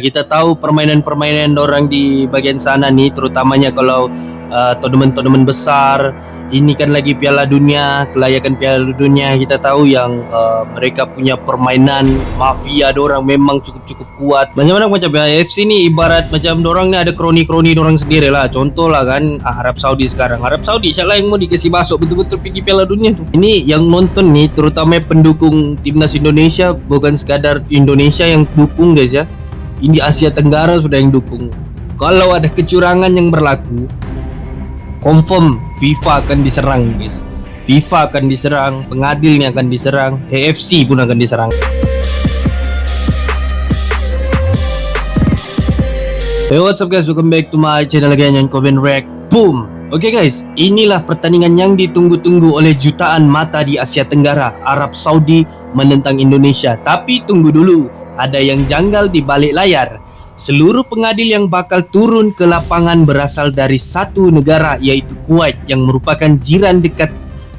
Kita tahu permainan-permainan orang di bagian sana nih, terutamanya kalau tournament-tournament besar. Ini kan lagi Piala Dunia, kelayakan Piala Dunia. Kita tahu yang mereka punya permainan mafia dorang memang cukup-cukup kuat. Macam AFC ni ibarat macam dorang ni ada kroni-kroni dorang sendiri lah. Contoh lah kan Arab Saudi sekarang. Arab Saudi siapa yang mau dikasih masuk betul-betul pergi Piala Dunia tu. Ini yang nonton ni terutama pendukung timnas Indonesia, bukan sekadar Indonesia yang dukung guys ya. Ini Asia Tenggara sudah yang dukung. Kalau ada kecurangan yang berlaku, confirm FIFA akan diserang guys. FIFA akan diserang, pengadilnya akan diserang, AFC pun akan diserang. Hey, what's up guys, welcome back to my channel again, yang Komen React. Boom. Oke guys, inilah pertandingan yang ditunggu-tunggu oleh jutaan mata di Asia Tenggara. Arab Saudi menentang Indonesia. Tapi tunggu dulu, ada yang janggal di balik layar. Seluruh pengadil yang bakal turun ke lapangan berasal dari satu negara, yaitu Kuwait, yang merupakan jiran dekat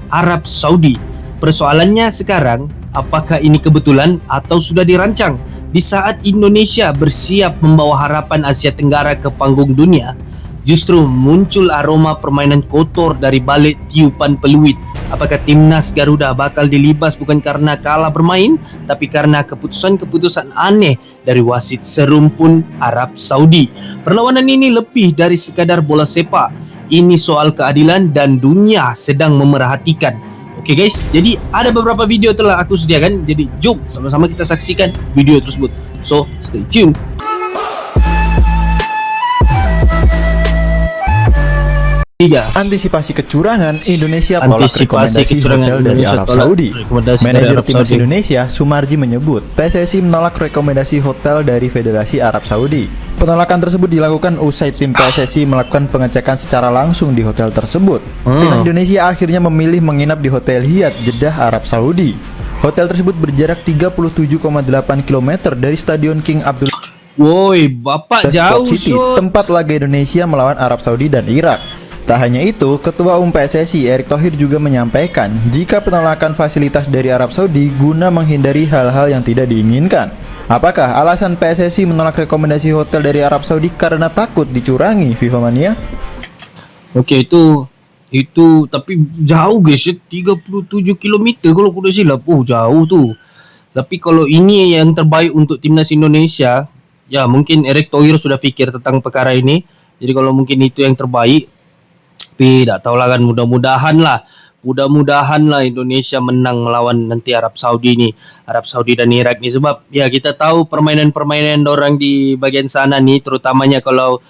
Arab Saudi. Persoalannya sekarang, apakah ini kebetulan atau sudah dirancang? Di saat Indonesia bersiap membawa harapan Asia Tenggara ke panggung dunia, justru muncul aroma permainan kotor dari balik tiupan peluit. Apakah timnas Garuda bakal dilibas bukan karena kalah bermain, tapi karena keputusan-keputusan aneh dari wasit serumpun Arab Saudi? Perlawanan ini lebih dari sekadar bola sepak. Ini soal keadilan dan dunia sedang memerhatikan. Oke guys, jadi ada beberapa video telah aku sediakan. Jadi jom sama-sama kita saksikan video tersebut. So, stay tuned. Antisipasi kecurangan Indonesia tolak Antisipasi rekomendasi kecurangan hotel dari Indonesia Arab tolak Saudi. rekomendasi dari Manajer Arab timnas Saudi. Indonesia Sumarji menyebut PSSI menolak rekomendasi hotel dari Federasi Arab Saudi. Penolakan tersebut dilakukan usai tim PSSI melakukan pengecekan secara langsung di hotel tersebut. Timnas Indonesia akhirnya memilih menginap di Hotel Hyatt Jeddah, Arab Saudi. Hotel tersebut berjarak 37,8 km dari Stadion King Abdul Woi, bapak jauh City, so. tempat laga Indonesia melawan Arab Saudi dan Irak. Tak hanya itu, Ketua Umum PSSI Erick Thohir juga menyampaikan jika penolakan fasilitas dari Arab Saudi guna menghindari hal-hal yang tidak diinginkan. Apakah alasan PSSI menolak rekomendasi hotel dari Arab Saudi karena takut dicurangi, FIFA Mania? Oke, itu tapi jauh guys, 37 km kalau aku dah silap. Oh, jauh tu. Tapi kalau ini yang terbaik untuk timnas Indonesia, ya mungkin Erick Thohir sudah fikir tentang perkara ini. Jadi kalau mungkin itu yang terbaik, tapi tak tahulah kan, mudah-mudahan lah Indonesia menang melawan nanti Arab Saudi ni, Arab Saudi dan Irak ni. Sebab ya kita tahu permainan-permainan orang di bagian sana ni, terutamanya kalau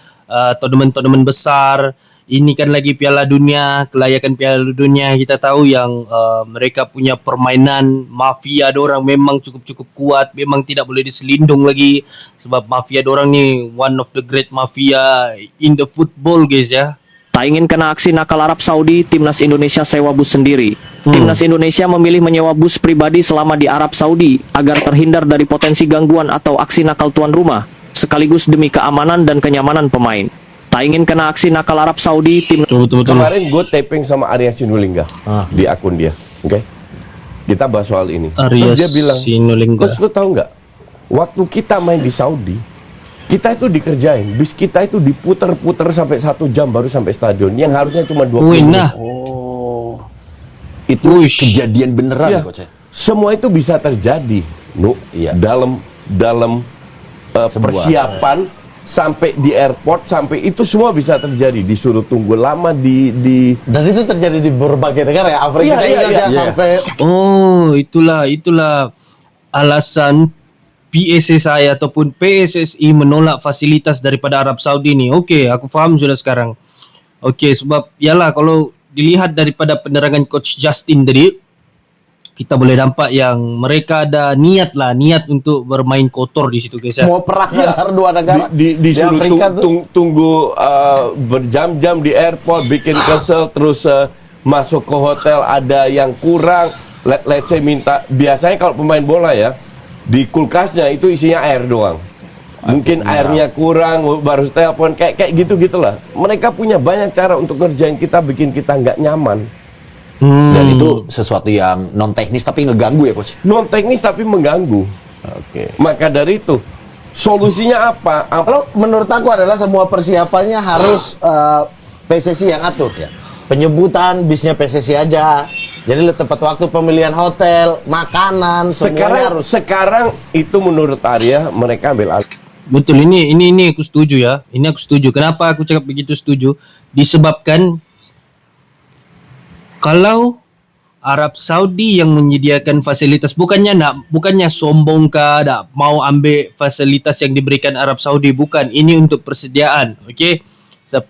tournament-tournament besar. Ini kan lagi Piala Dunia, kelayakan Piala Dunia. Kita tahu yang mereka punya permainan mafia dorang memang cukup-cukup kuat, memang tidak boleh diselindung lagi. Sebab mafia dorang ni one of the great mafia in the football guys ya. Tak ingin kena aksi nakal Arab Saudi, timnas Indonesia sewa bus sendiri. Timnas Indonesia memilih menyewa bus pribadi selama di Arab Saudi agar terhindar dari potensi gangguan atau aksi nakal tuan rumah, sekaligus demi keamanan dan kenyamanan pemain. Tak ingin kena aksi nakal Arab Saudi, tim Betul. Kemarin gue taping sama Arya Sinulinga di akun dia, oke? Kita bahas soal ini. Arya Terus dia bilang, Sinulinga. Coach, lu tahu nggak? Waktu kita main di Saudi, kita itu dikerjain, bis kita itu diputer-puter sampai 1 jam baru sampai stadion, yang harusnya cuma 20 menit. Nah, Itu Uish. kejadian beneran Iya. Coach ya? Semua itu bisa terjadi, Iya. dalam persiapan sampai di airport, sampai itu semua bisa terjadi. Disuruh tunggu lama di Dan itu terjadi di berbagai negara ya, Afrika Iya. sampai oh itulah alasan PSSI ataupun PSSI menolak fasilitas daripada Arab Saudi ni. Okey, aku faham sudah sekarang. Okey, sebab yalah kalau dilihat daripada penerangan Coach Justin tadi, kita boleh nampak yang mereka ada niat untuk bermain kotor di situ guys ya. mau perang antar dua negara disuruh Afrika tunggu berjam-jam di airport, bikin kesel, terus masuk ke hotel ada yang kurang. Let's say minta, biasanya kalau pemain bola ya, di kulkasnya itu isinya air doang. Mungkin airnya kurang, baru telepon kayak gitulah. Mereka punya banyak cara untuk ngerjain kita, bikin kita nggak nyaman. Dan itu sesuatu yang non teknis tapi ngeganggu ya Coach? Non teknis tapi mengganggu. Oke. Maka dari itu, Solusinya apa? Kalau menurut aku adalah semua persiapannya harus PSSI yang atur ya. Penyebutan bisnya PSSI aja. Jadi tepat waktu pemilihan hotel, makanan, semuanya harus. Sekarang itu menurut Arya mereka ambil alih. Betul, ini aku setuju ya. Ini aku setuju. Kenapa aku cakap begitu setuju? Disebabkan kalau Arab Saudi yang menyediakan fasilitas, bukannya sombong kah, nak mau ambil fasilitas yang diberikan Arab Saudi, bukan. Ini untuk persediaan, okey.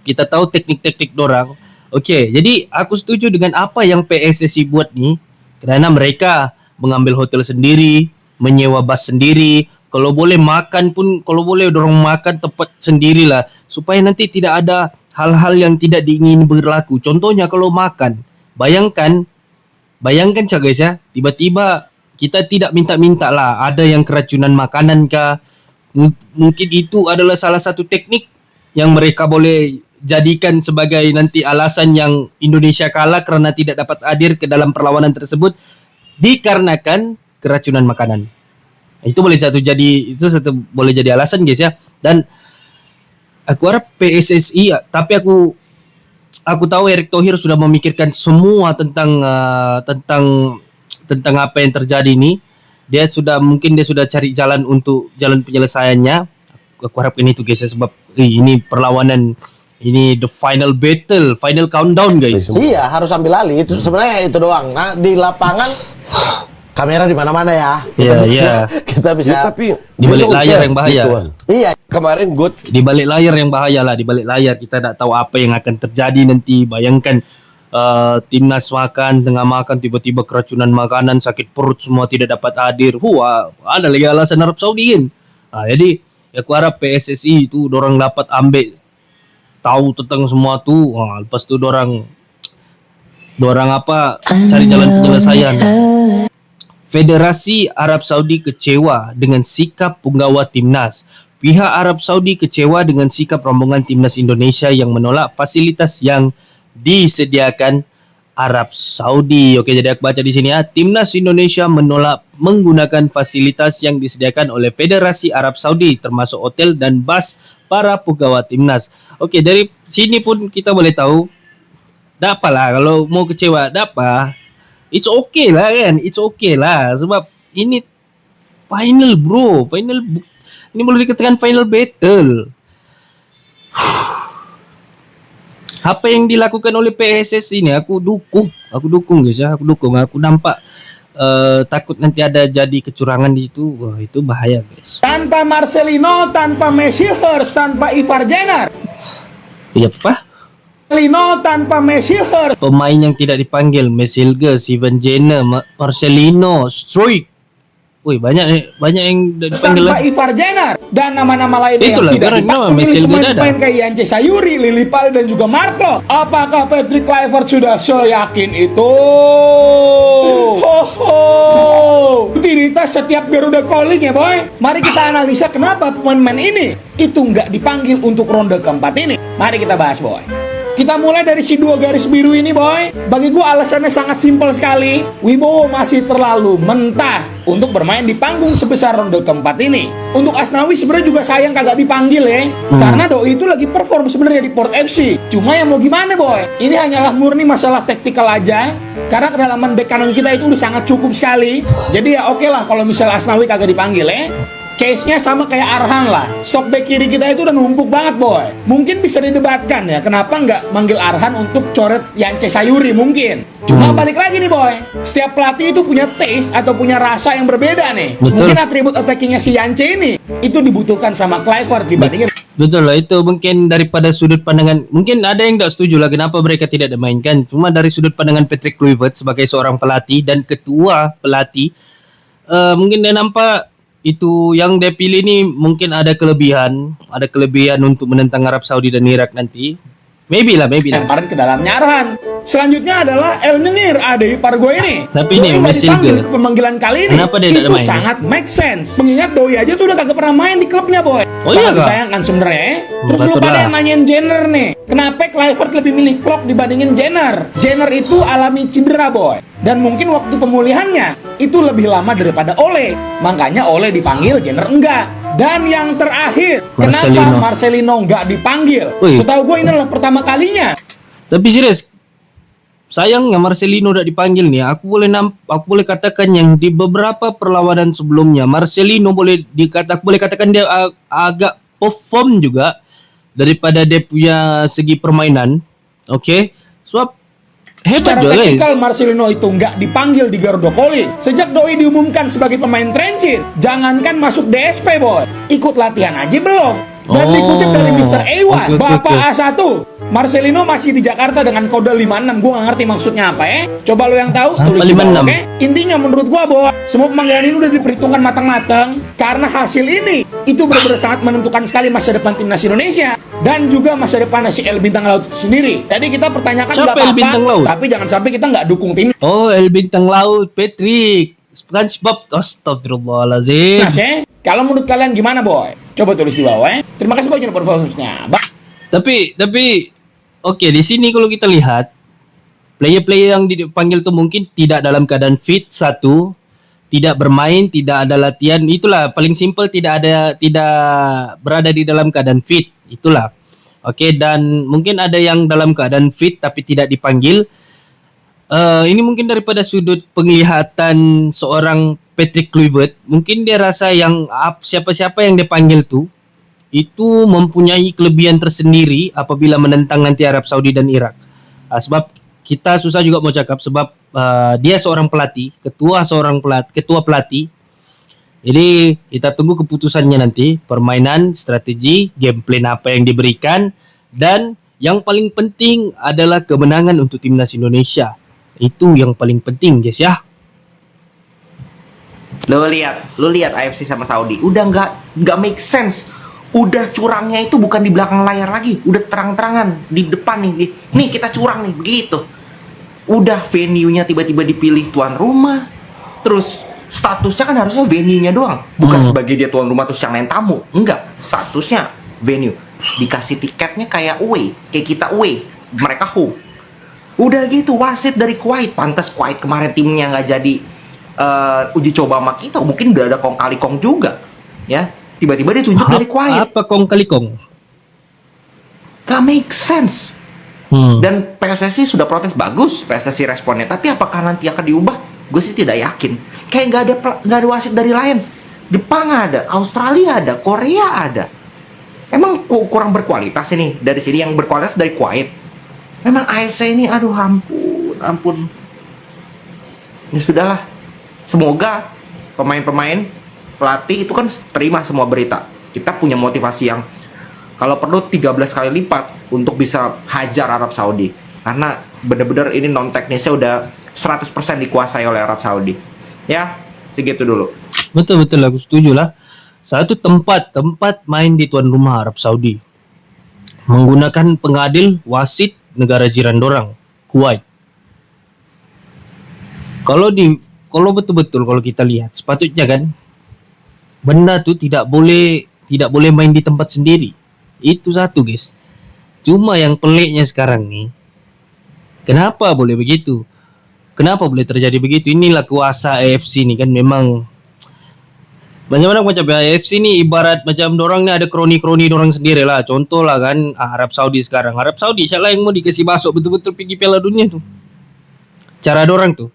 Kita tahu teknik-teknik dorang. Okey, jadi aku setuju dengan apa yang PSSI buat ni, kerana mereka mengambil hotel sendiri, menyewa bas sendiri, kalau boleh makan pun, kalau boleh dorang makan tempat sendirilah, supaya nanti tidak ada hal-hal yang tidak diingini berlaku. Contohnya kalau makan, bayangkan cak guys ya, tiba-tiba kita tidak minta-minta lah, ada yang keracunan makanan kah, mungkin itu adalah salah satu teknik yang mereka boleh jadikan sebagai nanti alasan yang Indonesia kalah kerana tidak dapat hadir ke dalam perlawanan tersebut dikarenakan keracunan makanan. Itu boleh satu boleh jadi alasan guys ya. Dan aku harap PSSI, tapi aku tahu Erick Thohir sudah memikirkan semua tentang apa yang terjadi ini. Dia sudah cari jalan untuk jalan penyelesaiannya. Aku harapkan itu guys ya, sebab ini perlawanan, ini the final battle, final countdown guys. Iya, harus ambil alih. Itu sebenarnya itu doang. Nah, di lapangan kamera di mana-mana ya. Iya. Kita bisa tapi Di balik layar yang bahaya. Iya. kemarin good. Di balik layar yang bahaya lah, di balik layar kita tak tahu apa yang akan terjadi nanti. Bayangkan timnas makan, tengah makan tiba-tiba keracunan makanan, sakit perut semua, tidak dapat hadir. Ada lagi alasan Arab Saudi kan. Jadi aku harap PSSI itu dorang dapat ambil tahu tentang semua tu. Lepas tu dorang cari jalan penyelesaian. Federasi Arab Saudi kecewa dengan sikap penggawa timnas. Pihak Arab Saudi kecewa dengan sikap rombongan timnas Indonesia yang menolak fasilitas yang disediakan Arab Saudi. Okey, jadi aku baca di sini ya. Timnas Indonesia menolak menggunakan fasilitas yang disediakan oleh Federasi Arab Saudi, termasuk hotel dan bas para penggawa timnas. Okey, dari sini pun kita boleh tahu, tak apalah kalau mau kecewa, tak apa. It's okay lah kan, it's okay lah. Sebab ini final bro, ini boleh dikatakan final battle. Apa yang dilakukan oleh PSS ini aku dukung guys ya, aku nampak takut nanti ada jadi kecurangan di situ. Wah, itu bahaya guys. Tanpa Marcelino, tanpa Messi Hurst, tanpa Ivar Jenner. Iya apa? Marcelino tanpa Messi Hurst. Pemain yang tidak dipanggil, Mesilge, Steven Jenner, Marcelino, Struijk. Wih, banyak yang dipanggil Tanpa Ivar Jenner dan nama-nama lainnya itulah, yang tidak karena dipanggil, Mesilge pemain kayak Yance Sayuri, Lili Pal dan juga Marco. Apakah Patrick Kluivert sudah seyakin itu? Rutinitas setiap Garuda calling ya boy. Mari kita analisa kenapa pemain-pemain ini itu nggak dipanggil untuk ronde keempat ini. Mari kita bahas boy. Kita mulai dari si dua garis biru ini boy. Bagi gua alasannya sangat simpel sekali. Wibowo masih terlalu mentah untuk bermain di panggung sebesar ronde keempat ini. Untuk Asnawi sebenarnya juga sayang kagak dipanggil ya. Karena Doi itu lagi perform sebenarnya di Port FC. Cuma yang mau gimana boy? Ini hanyalah murni masalah taktikal aja. Karena kedalaman bek kanan kita itu udah sangat cukup sekali. Jadi ya oke lah kalau misalnya Asnawi kagak dipanggil ya. Case-nya sama kayak Arhan lah. Stok back kiri kita itu udah numpuk banget boy. Mungkin bisa didebatkan ya, kenapa nggak manggil Arhan untuk coret Yance Sayuri mungkin. Cuma balik lagi nih boy, setiap pelatih itu punya taste atau punya rasa yang berbeda nih. Betul. Mungkin atribut attackingnya si Yance ini itu dibutuhkan sama Kluivert dibandingin. Betul lah, itu mungkin daripada sudut pandangan, mungkin ada yang tak setuju lah kenapa mereka tidak dimainkan. Cuma dari sudut pandangan Patrick Kluivert sebagai seorang pelatih dan ketua pelatih, mungkin dia nampak itu yang dia pilih ni mungkin ada kelebihan untuk menentang Arab Saudi dan Irak nanti. Maybe lah. Lemparan ke dalamnya Arhan. Selanjutnya adalah El Nenir Ade Pargo ini. Tapi ini Doi nggak Mesilge. dipanggil untuk pemanggilan kali ini. Kenapa dia tidak itu main? sangat make sense. Mengingat Doi aja tuh udah kagak pernah main di klubnya boy. Oh iya sangat kah? disayangkan sebenarnya. Terus lu Betul pada lah. yang nanyain Jenner nih. Kenapa Kluivert lebih milih Klok dibandingin Jenner? Jenner itu alami cedera boy. Dan mungkin waktu pemulihannya itu lebih lama daripada Ole. Makanya Ole dipanggil, Jenner enggak. Dan yang terakhir, kenapa Marcelino enggak dipanggil? Wih. Setahu gue ini adalah pertama kalinya. Tapi serius, sayangnya Marcelino udah dipanggil nih. Aku boleh katakan yang di beberapa perlawanan sebelumnya Marcelino boleh katakan dia agak perform juga daripada dia punya segi permainan. Oke. Sebab hebat Secara juga guys. teknikal Marcelino itu nggak dipanggil di Garuda Calling. Sejak Doi diumumkan sebagai pemain transit, jangankan masuk DSP boy, ikut latihan aja belum. Dan dikutip dari Mr. Ewan, Bapak A1, Marcelino masih di Jakarta dengan kode 56. Gue nggak ngerti maksudnya apa ya. Coba lo yang tahu tulis di bawah, oke? Intinya menurut gue bahwa semua pemanggilan ini udah diperhitungkan matang-matang karena hasil ini itu benar-benar sangat menentukan sekali masa depan timnas Indonesia dan juga masa depan si El Bintang Laut itu sendiri. Jadi kita pertanyakan nggak Siapa El Bintang Laut? apa-apa, tapi jangan sampai kita nggak dukung tim. Oh, El Bintang Laut, Patrick. SpongeBob, astagfirullahaladzim. Nah, kalau menurut kalian gimana boy? Coba tulis di bawah ya. Terima kasih banyak buat followersnya. Tapi oke, di sini kalau kita lihat player-player yang dipanggil tuh mungkin tidak dalam keadaan fit, satu, tidak bermain, tidak ada latihan. Itulah paling simpel, tidak berada di dalam keadaan fit. Itulah. Oke, dan mungkin ada yang dalam keadaan fit tapi tidak dipanggil. Ini mungkin daripada sudut penglihatan seorang Patrick Kluivert, mungkin dia rasa yang siapa-siapa yang dipanggil tuh itu mempunyai kelebihan tersendiri apabila menentang nanti Arab Saudi dan Irak. Sebab kita susah juga mau cakap sebab dia seorang pelatih, ketua pelatih. Jadi kita tunggu keputusannya nanti, permainan, strategi, game plan apa yang diberikan, dan yang paling penting adalah kemenangan untuk timnas Indonesia. Itu yang paling penting guys ya. Lu lihat AFC sama Saudi, udah nggak make sense. Udah curangnya itu bukan di belakang layar lagi, udah terang-terangan di depan nih. Nih kita curang nih begitu. Udah venue-nya tiba-tiba dipilih tuan rumah. Terus statusnya kan harusnya venue-nya doang, bukan sebagai dia tuan rumah terus yang lain tamu. Enggak, statusnya venue. Dikasih tiketnya kayak away, kayak kita away, mereka home. Udah gitu wasit dari Kuwait, pantas Kuwait kemarin timnya nggak jadi uji coba sama kita, mungkin udah ada kong kali kong juga, ya. Tiba-tiba dia tunjuk dari Kuwait. Apa kong kali kong? Gak make sense. Dan PSSI sudah protes bagus, PSSI responnya. Tapi apakah nanti akan diubah? Gue sih tidak yakin. Kayak nggak ada wasit dari lain. Jepang ada, Australia ada, Korea ada. Emang kurang berkualitas ini dari sini, yang berkualitas dari Kuwait. Memang AFC ini, aduh ampun. Ya sudahlah. Semoga pemain-pemain, pelatih itu kan terima semua berita. Kita punya motivasi yang kalau perlu 13 kali lipat untuk bisa hajar Arab Saudi. Karena benar-benar ini non teknisnya udah 100% dikuasai oleh Arab Saudi. Ya, segitu dulu. Betul aku setuju lah. Satu tempat main di tuan rumah Arab Saudi. Menggunakan pengadil wasit negara jiran dorang, Kuwait. Kalau betul-betul kalau kita lihat sepatutnya kan benda tuh tidak boleh main di tempat sendiri. Itu satu guys. Cuma yang peliknya sekarang nih, kenapa boleh begitu? Kenapa boleh terjadi begitu? Inilah kuasa AFC nih kan, memang macam AFC nih ibarat macam dorang nih ada kroni-kroni dorang sendiri lah. Contoh lah kan Arab Saudi sekarang. Arab Saudi siapa yang mau dikasih masuk betul-betul pergi Piala Dunia tuh. Cara dorang tuh.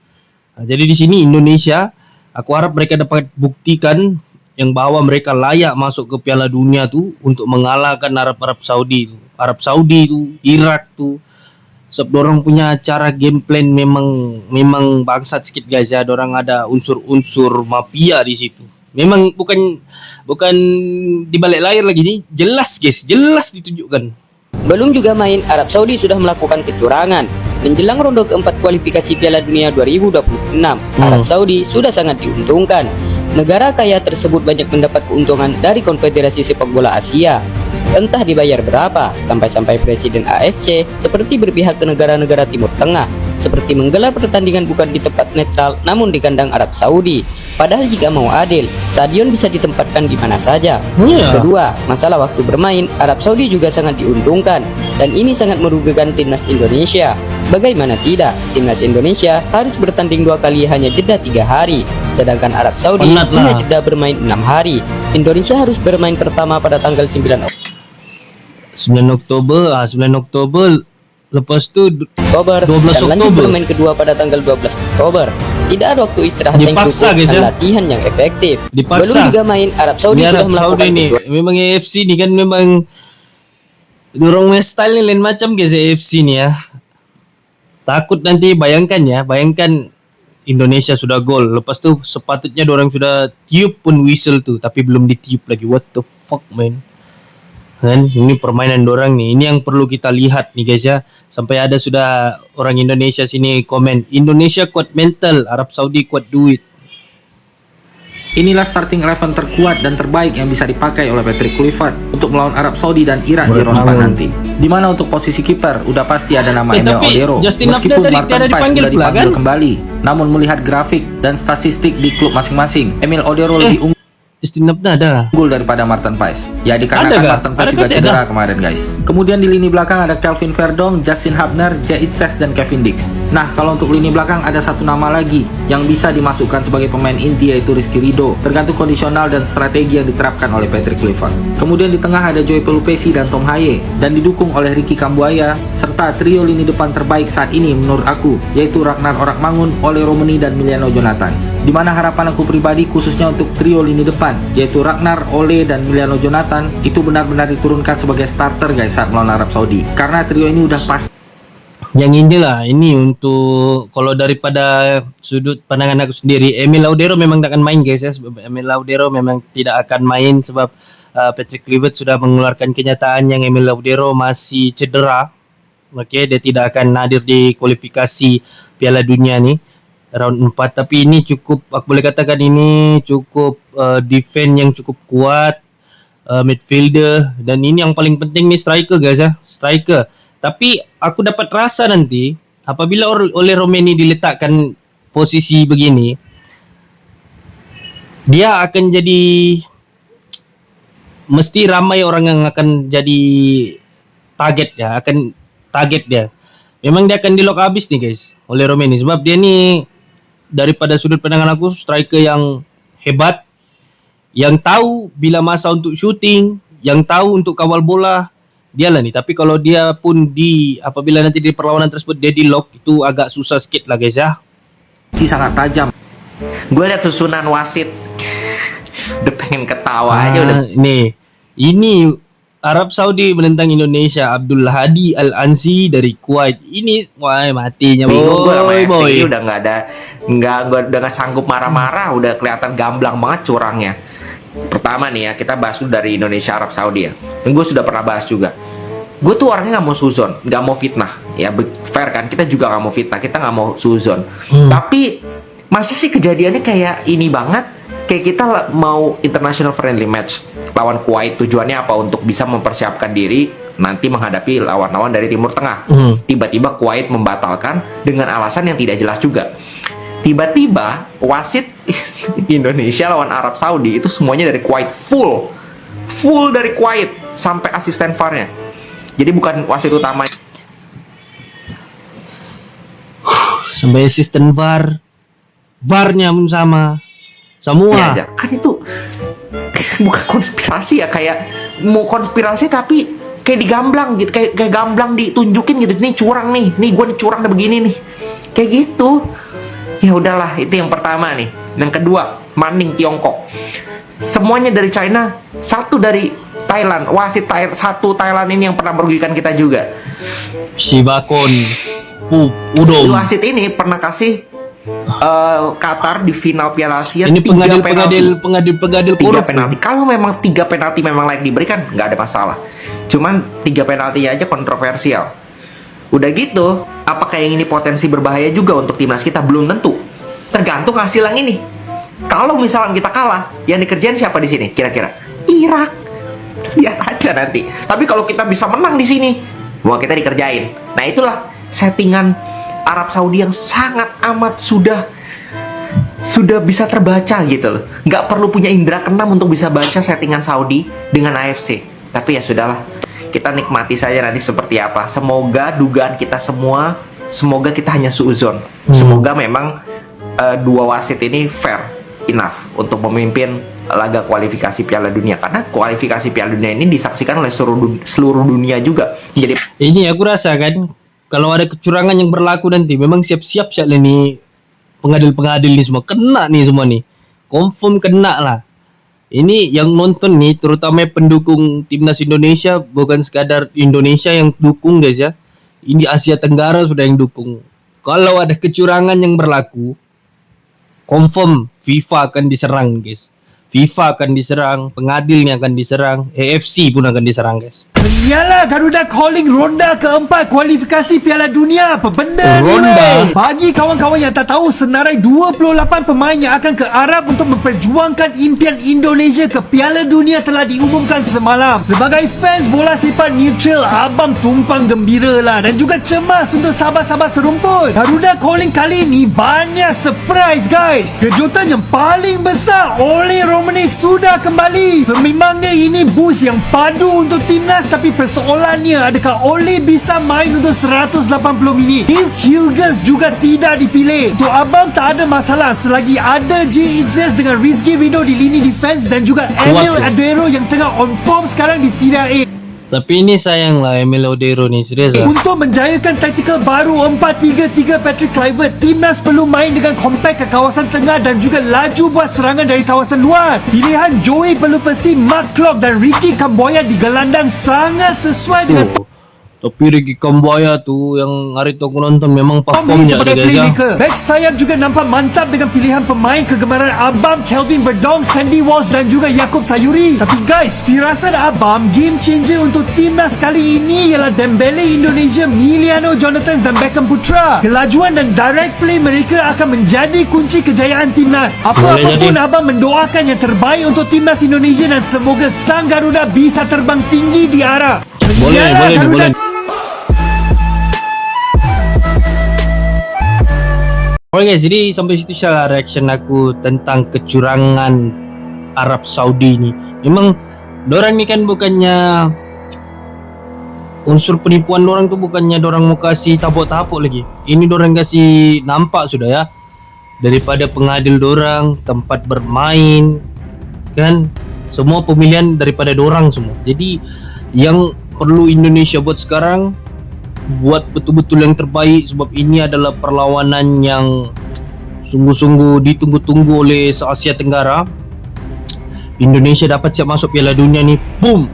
Nah, jadi di sini Indonesia, aku harap mereka dapat buktikan yang bahwa mereka layak masuk ke Piala Dunia tuh untuk mengalahkan Arab Saudi tuh. Arab Saudi tuh, Irak tuh. Sebab dorang punya cara game plan memang bangsat sedikit guys ya. Dorang ada unsur-unsur mafia di situ. Memang bukan di balik layar lagi nih, jelas guys, jelas ditunjukkan. Belum juga main, Arab Saudi sudah melakukan kecurangan. Menjelang ronde keempat kualifikasi Piala Dunia 2026, Arab Saudi sudah sangat diuntungkan. Negara kaya tersebut banyak mendapat keuntungan dari Konfederasi Sepak Bola Asia. Entah dibayar berapa, sampai-sampai Presiden AFC seperti berpihak ke negara-negara Timur Tengah. seperti menggelar pertandingan bukan di tempat netral namun di kandang Arab Saudi. Padahal jika mau adil, stadion bisa ditempatkan di mana saja. Iya. Kedua, masalah waktu bermain, Arab Saudi juga sangat diuntungkan dan ini sangat merugikan timnas Indonesia. Bagaimana tidak, timnas Indonesia harus bertanding 2 kali hanya jeda 3 hari, sedangkan Arab Saudi Penat lah. hanya jeda bermain 6 hari. Indonesia harus bermain pertama pada tanggal 9 Oktober, 9 Oktober, lepas tu Oktober 12 dan lanjut Oktober. bermain kedua pada tanggal 12 Oktober. Tidak ada waktu istirahat yang Dipaksa, cukup guys, dan ya. latihan yang efektif. Dipaksa. Belum juga main, Arab Saudi Ini sudah Arab melakukan Saudi nih, memang AFC ni kan memang dorong style ni lain macam guys AFC ni ya. Takut nanti bayangkan Indonesia sudah gol, lepas tu sepatutnya dorang sudah tiup pun whistle tu tapi belum ditiup lagi. What the fuck man. Kan ini permainan dorang nih. Ini yang perlu kita lihat nih guys ya. Sampai ada sudah orang Indonesia sini komen, Indonesia kuat mental, Arab Saudi kuat duit. Inilah starting 11 terkuat dan terbaik yang bisa dipakai oleh Patrick Kluivert untuk melawan Arab Saudi dan Irak di ronde 4 nanti. Di mana untuk posisi kiper udah pasti ada nama Emil tapi Odero. Justin Meskipun Abda tadi Martin tiada Paes dipanggil sudah pula, dipanggil kan? kembali, namun melihat grafik dan statistik di klub masing-masing, Emil Odero lebih unggul Istinabna ada. daripada Martin Paes. Ya Ada dikarenakan nggak? Martin Paes Ada juga kan? cedera Ada. kemarin guys. Kemudian di lini belakang ada Kelvin Verdong, Justin Hubner, Jait Ses dan Kevin Dix. Nah kalau untuk lini belakang ada satu nama lagi yang bisa dimasukkan sebagai pemain inti yaitu Rizky Ridho, tergantung kondisional dan strategi yang diterapkan oleh Patrick Kluivert. Kemudian di tengah ada Joy Pelupesi dan Tom Haye dan didukung oleh Ricky Kambuaya serta trio lini depan terbaik saat ini menurut aku yaitu Ragnar Orakmangun, Ole Romeni dan Miliano Jonathans. Dimana harapan aku pribadi khususnya untuk trio lini depan yaitu Ragnar, Ole dan Miliano Jonathan itu benar-benar diturunkan sebagai starter guys saat melawan Arab Saudi karena trio ini udah pasti Yang inilah ini untuk kalau daripada sudut pandangan aku sendiri, Emil Laudero memang tak akan main guys ya. Sebab Emil Laudero memang tidak akan main sebab Patrick Kluivert sudah mengeluarkan kenyataan yang Emil Laudero masih cedera. Okey, dia tidak akan hadir di kualifikasi Piala Dunia ni round 4. Tapi ini cukup, aku boleh katakan ini cukup defense yang cukup kuat, midfielder, dan ini yang paling penting ni striker guys ya, striker. Tapi aku dapat rasa nanti apabila oleh Romeni diletakkan posisi begini, dia akan jadi, mesti ramai orang yang akan jadi target ya, akan target dia. Memang dia akan di lock habis nih guys oleh Romeni sebab dia ni daripada sudut pandangan aku striker yang hebat, yang tahu bila masa untuk shooting, yang tahu untuk kawal bola, dia lah ni. Tapi kalau dia pun apabila nanti di perlawanan tersebut dia di lock, itu agak susah sikit lah guys ya. sangat tajam. Gue lihat susunan wasit udah pengen ketawa aja udah. Ini Arab Saudi menentang Indonesia. Abdul Hadi Al-Ansi dari Kuwait. Ini wah matinya Bingung gue sama boy. FC udah gue udah nggak sanggup marah-marah, udah kelihatan gamblang banget curangnya. Pertama nih ya, kita bahas dulu dari Indonesia Arab Saudi ya. Dan gue sudah pernah bahas juga. Gue tuh orangnya nggak mau suzon, nggak mau fitnah. Ya fair kan, kita juga nggak mau fitnah, kita nggak mau suzon. Tapi masa sih kejadiannya kayak ini banget? Kayak kita mau international friendly match lawan Kuwait, tujuannya apa? Untuk bisa mempersiapkan diri nanti menghadapi lawan-lawan dari Timur Tengah. Tiba-tiba Kuwait membatalkan dengan alasan yang tidak jelas juga. Tiba-tiba wasit Indonesia lawan Arab Saudi itu semuanya dari Kuwait, full dari Kuwait sampai asisten VAR-nya. Jadi bukan wasit utama. Sampai asisten VAR-nya pun sama. Semua. Ya, kan itu bukan konspirasi ya, kayak mau konspirasi tapi kayak digamblang gitu, kayak gamblang ditunjukin gitu. Nih curang nih gue curang udah begini nih. Kayak gitu. Ya udahlah, itu yang pertama nih. Yang kedua, Manning Tiongkok. Semuanya dari China, satu dari Thailand. Wasit satu Thailand ini yang pernah merugikan kita juga. Shibakon Udom. Wasit ini pernah kasih Qatar di final Piala Asia Ini 3 pengadil korup. penalti. Kalau memang 3 penalti memang layak diberikan, nggak ada masalah. Cuman 3 penalti aja kontroversial. Udah gitu, apakah yang ini potensi berbahaya juga untuk timnas kita? Belum tentu. Tergantung hasil yang ini. Kalau misalnya kita kalah, yang dikerjain siapa di sini? Kira-kira Irak. Lihat aja nanti. Tapi kalau kita bisa menang di sini, wah kita dikerjain. Nah itulah settingan Arab Saudi yang sangat amat sudah bisa terbaca gitu loh. Nggak perlu punya indera keenam untuk bisa baca settingan Saudi dengan AFC. Tapi ya sudahlah, kita nikmati saja nanti seperti apa. Semoga dugaan kita semua, semoga kita hanya suuzon. Semoga memang dua wasit ini fair enough untuk memimpin laga kualifikasi Piala Dunia, karena kualifikasi Piala Dunia ini disaksikan oleh seluruh dunia juga. Jadi Ini aku rasa kan, kalau ada kecurangan yang berlaku nanti, memang siap-siap saja nih pengadil-pengadil nih semua. Kena nih semua nih. Confirm kena lah. Ini yang nonton nih, terutama pendukung timnas Indonesia, bukan sekadar Indonesia yang dukung guys ya. Ini Asia Tenggara sudah yang dukung. Kalau ada kecurangan yang berlaku, confirm FIFA akan diserang guys. FIFA akan diserang, pengadilnya akan diserang, AFC pun akan diserang guys. Yalah, Garuda calling ronda keempat kualifikasi Piala Dunia. Apa benda ni, Ronda? weh? Bagi kawan-kawan yang tak tahu, senarai 28 pemain yang akan ke Arab untuk memperjuangkan impian Indonesia ke Piala Dunia telah diumumkan semalam. Sebagai fans bola sepak neutral, abang tumpang gembira lah dan juga cemas untuk sahabat-sahabat serumpun. Garuda calling kali ini banyak surprise guys. Kejutan yang paling besar, Ole Romani sudah kembali. Sememangnya ini boost yang padu untuk timnas, tapi persoalannya adakah Ole bisa main untuk 180 minit? His Hilgers juga tidak dipilih. Untuk abang tak ada masalah selagi ada J. Itzes dengan Rizky Ridho di lini defense dan juga Emil Adero yang tengah on form sekarang di Serie A. Tapi ini sayang lah Emil Odero ni, serius lah. Untuk menjayakan taktikal baru 4-3-3 Patrick Kluivert, timnas perlu main dengan compact ke kawasan tengah dan juga laju buat serangan dari kawasan luas. Pilihan Joey Pelupesi, Mark Klok dan Ricky Kamboya di gelandang sangat sesuai dengan Tapi Ricky Kamboya tu yang hari tu aku nonton memang Tommy performnya sebagai dia guys ya. playmaker. Back sayap juga nampak mantap dengan pilihan pemain kegemaran abang Kelvin Verdong, Sandy Walsh dan juga Yaakob Sayuri. Tapi guys, firasat abang game changer untuk timnas kali ini ialah Dembele Indonesia, Miliano Jonathan dan Beckham Putra. Kelajuan dan direct play mereka akan menjadi kunci kejayaan timnas. Apa-apa pun abang mendoakan yang terbaik untuk timnas Indonesia dan semoga sang Garuda bisa terbang tinggi di Arab. Boleh, Yalah, boleh, Garuda. boleh. Okay guys, jadi sampai situ saja reaction aku tentang kecurangan Arab Saudi ni. Memang dorang ni kan bukannya unsur penipuan dorang tu, bukannya dorang mau kasih tapuk-tapuk lagi. Ini dorang kasih nampak sudah ya. Daripada pengadil dorang, tempat bermain, kan semua pemilihan daripada dorang semua. Jadi yang perlu Indonesia buat sekarang, buat betul-betul yang terbaik, sebab ini adalah perlawanan yang sungguh-sungguh ditunggu-tunggu oleh se-Asia Tenggara. Indonesia dapat siap masuk Piala Dunia ni, boom,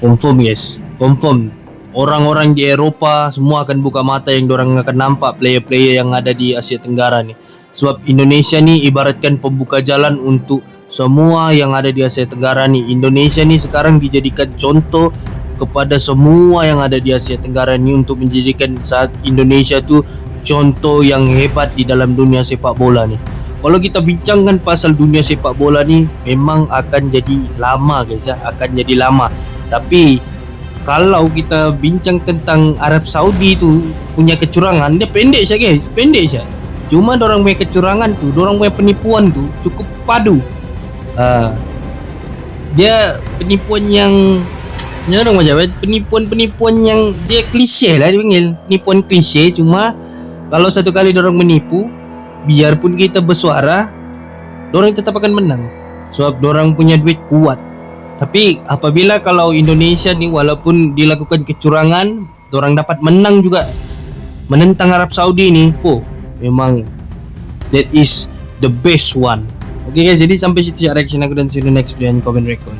confirm guys, confirm. Orang-orang di Eropah semua akan buka mata yang dorang akan nampak player-player yang ada di Asia Tenggara ni. Sebab Indonesia ni ibaratkan pembuka jalan untuk semua yang ada di Asia Tenggara ni. Indonesia ni sekarang dijadikan contoh kepada semua yang ada di Asia Tenggara ni untuk menjadikan saat Indonesia tu contoh yang hebat di dalam dunia sepak bola ni. Kalau kita bincangkan pasal dunia sepak bola ni, memang akan jadi lama guys ya, akan jadi lama. Tapi kalau kita bincang tentang Arab Saudi tu punya kecurangan, dia pendek saja guys, pendek saja. Cuma dorang punya kecurangan tu, dorang punya penipuan tu cukup padu. Dia penipuan yang penipuan yang dia klise lah dia panggil. Penipuan klise, cuma kalau satu kali dorang menipu, biarpun kita bersuara, dorang tetap akan menang. Sebab dorang punya duit kuat. Tapi apabila kalau Indonesia ni walaupun dilakukan kecurangan, dorang dapat menang juga menentang Arab Saudi ni, memang that is the best one. Okay guys, jadi sampai situ reaction aku dan see you in the next video and comment record.